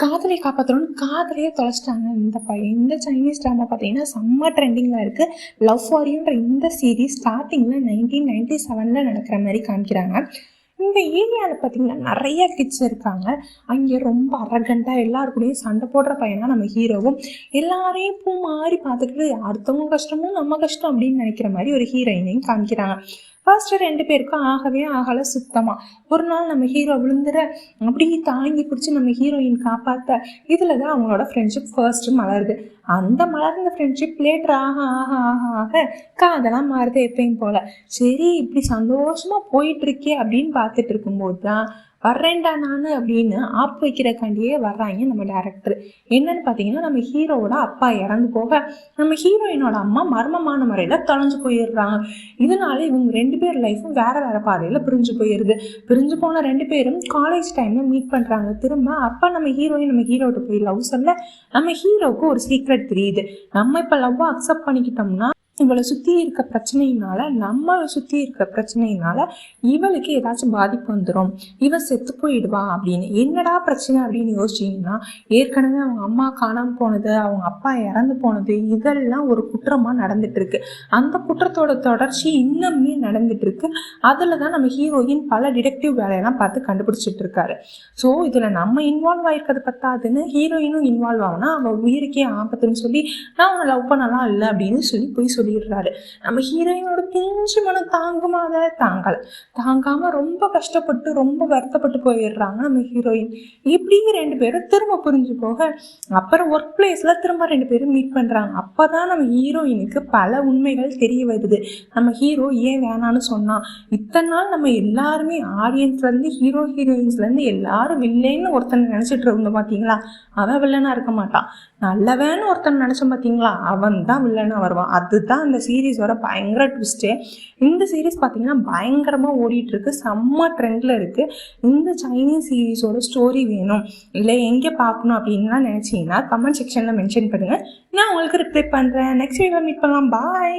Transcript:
காதலை காப்பாற்றணும்னு காதலையே தொலைச்சிட்டாங்க இந்த சைனீஸ் ட்ராமா பார்த்தீங்கன்னா செம்ம ட்ரெண்டிங்கில் இருக்குது. லவ் ஃபார் யூன்ற இந்த சீரீஸ் ஸ்டார்டிங்கில் 1997 நடக்கிற மாதிரி காமிக்கிறாங்க. இந்த ஏரியாவில் பார்த்தீங்கன்னா நிறைய கிட்ஸ் இருக்காங்க. அங்கே ரொம்ப அரகண்டாக எல்லாருக்கூடையும் சண்டை போடுற பையனா நம்ம ஹீரோவும் எல்லாரையும் பூ மாறி பார்த்துக்கிட்டு அடுத்தவங்க கஷ்டமும் நம்ம கஷ்டம் அப்படின்னு நினைக்கிற மாதிரி ஒரு ஹீரோயினையும் காமிக்கிறாங்க. ஃபர்ஸ்ட்டு 2 பேருக்கும் ஆகவே ஆகலை சுத்தமாக. ஒரு நாள் நம்ம ஹீரோ விழுந்துற அப்படி தாங்கி பிடிச்சி நம்ம ஹீரோயின் காப்பாற்ற இதில் தான் அவங்களோட ஃப்ரெண்ட்ஷிப் ஃபர்ஸ்ட்டு மலருது. அந்த மலர்ந்த ஃப்ரெண்ட்ஷிப் லேட்டர் ஆக ஆக ஆக ஆக காதெல்லாம் மாறுது எப்பயும் போல். சரி இப்படி சந்தோஷமாக போயிட்டுருக்கே அப்படின்னு பார்த்துட்டு இருக்கும்போது தான் வர்றேன்டா நான் அப்படின்னு ஆப் வைக்கிறக்காண்டியே வர்றாங்க நம்ம டேரக்டர். என்னன்னு பார்த்தீங்கன்னா நம்ம ஹீரோவோட அப்பா இறந்து போக நம்ம ஹீரோயினோட அம்மா மர்மமான முறையில் தொலைஞ்சு போயிடுறாங்க. இதனால இவங்க 2 பேர் லைஃப்பும் வேற வேற பாதையில் பிரிஞ்சு போயிடுது. பிரிஞ்சு போன 2 பேரும் காலேஜ் டைமில் மீட் பண்ணுறாங்க. திரும்ப அப்பா நம்ம ஹீரோயின் நம்ம ஹீரோட்ட போய் லவ் சொல்ல நம்ம ஹீரோவுக்கு ஒரு சீக்ரெட் தெரியுது. நம்ம இப்போ லவ்வை அக்செப்ட் பண்ணிக்கிட்டோம்னா இவளை சுற்றி இருக்க பிரச்சனையினால நம்மளை சுற்றி இருக்க பிரச்சனையினால இவளுக்கு ஏதாச்சும் பாதிப்பு வந்துடும், இவன் செத்து போயிடுவா அப்படின்னு. என்னடா பிரச்சனை அப்படின்னு யோசிச்சிங்கன்னா ஏற்கனவே அவங்க அம்மா காணாமல் போனது, அவங்க அப்பா இறந்து போனது, இதெல்லாம் ஒரு குற்றமாக நடந்துட்டு இருக்கு. அந்த குற்றத்தோட தொடர்ச்சி இன்னுமே நடந்துட்டு இருக்கு. அதில் தான் நம்ம ஹீரோயின் பல டிடெக்டிவ் வேலையெல்லாம் பார்த்து கண்டுபிடிச்சிட்டு இருக்காரு. ஸோ இதில் நம்ம இன்வால்வ் ஆகிருக்கிறது பத்தாதுன்னு ஹீரோயினும் இன்வால்வ் ஆகுனா அவள் உயிருக்கே ஆபத்துன்னு சொல்லி நான் அவனை லவ் பண்ணலாம் இல்லை அப்படின்னு சொல்லி போய் சொல்லிடுறாரு. நம்ம ஹீரோயினோட பிஞ்சு மனம் தாங்காம ரொம்ப கஷ்டப்பட்டு ரொம்ப வருத்தப்பட்டு போயிடுறாங்க நம்ம ஹீரோயின். இப்படி 2 பேரும் திரும்ப புரிஞ்சு போக அப்புறம் ஒர்க் பிளேஸ்ல திரும்ப 2 பேரும் மீட் பண்றாங்க. அப்பதான் நம்ம ஹீரோயினுக்கு பல உண்மைகள் தெரிய வருது. நம்ம ஹீரோ ஏன் வேணான்னு சொன்னா, இத்தனை நாள் நம்ம எல்லாருமே ஆடியன்ஸ்ல இருந்து ஹீரோயின்ஸ்ல இருந்து எல்லாரும் வில்லைன்னு ஒருத்தன் நினைச்சிட்டு இருந்தோம் பாத்தீங்களா, அவன் வில்லனா இருக்க மாட்டான். நல்லவேன்னு ஒருத்தன் நினைச்சோம் பார்த்தீங்களா, அவன் தான் வில்லனா வருவான். அதுதான் இந்த சீரீஸோட பயங்கர ட்விஸ்ட்டு. இந்த சீரீஸ் பார்த்தீங்கன்னா பயங்கரமாக ஓடிட்டுருக்கு, செம்ம ட்ரெண்டில் இருக்குது. இந்த சைனீஸ் சீரீஸோட ஸ்டோரி வேணும் இல்லை எங்கே பார்க்கணும் அப்படின்லாம் நினச்சிங்கன்னா கமெண்ட் செக்ஷனில் மென்ஷன் பண்ணுங்கள், நான் உங்களுக்கு ரிப்ளை பண்ணுறேன். நெக்ஸ்ட் வீடியோவில் மீட் பண்ணலாம். பாய்.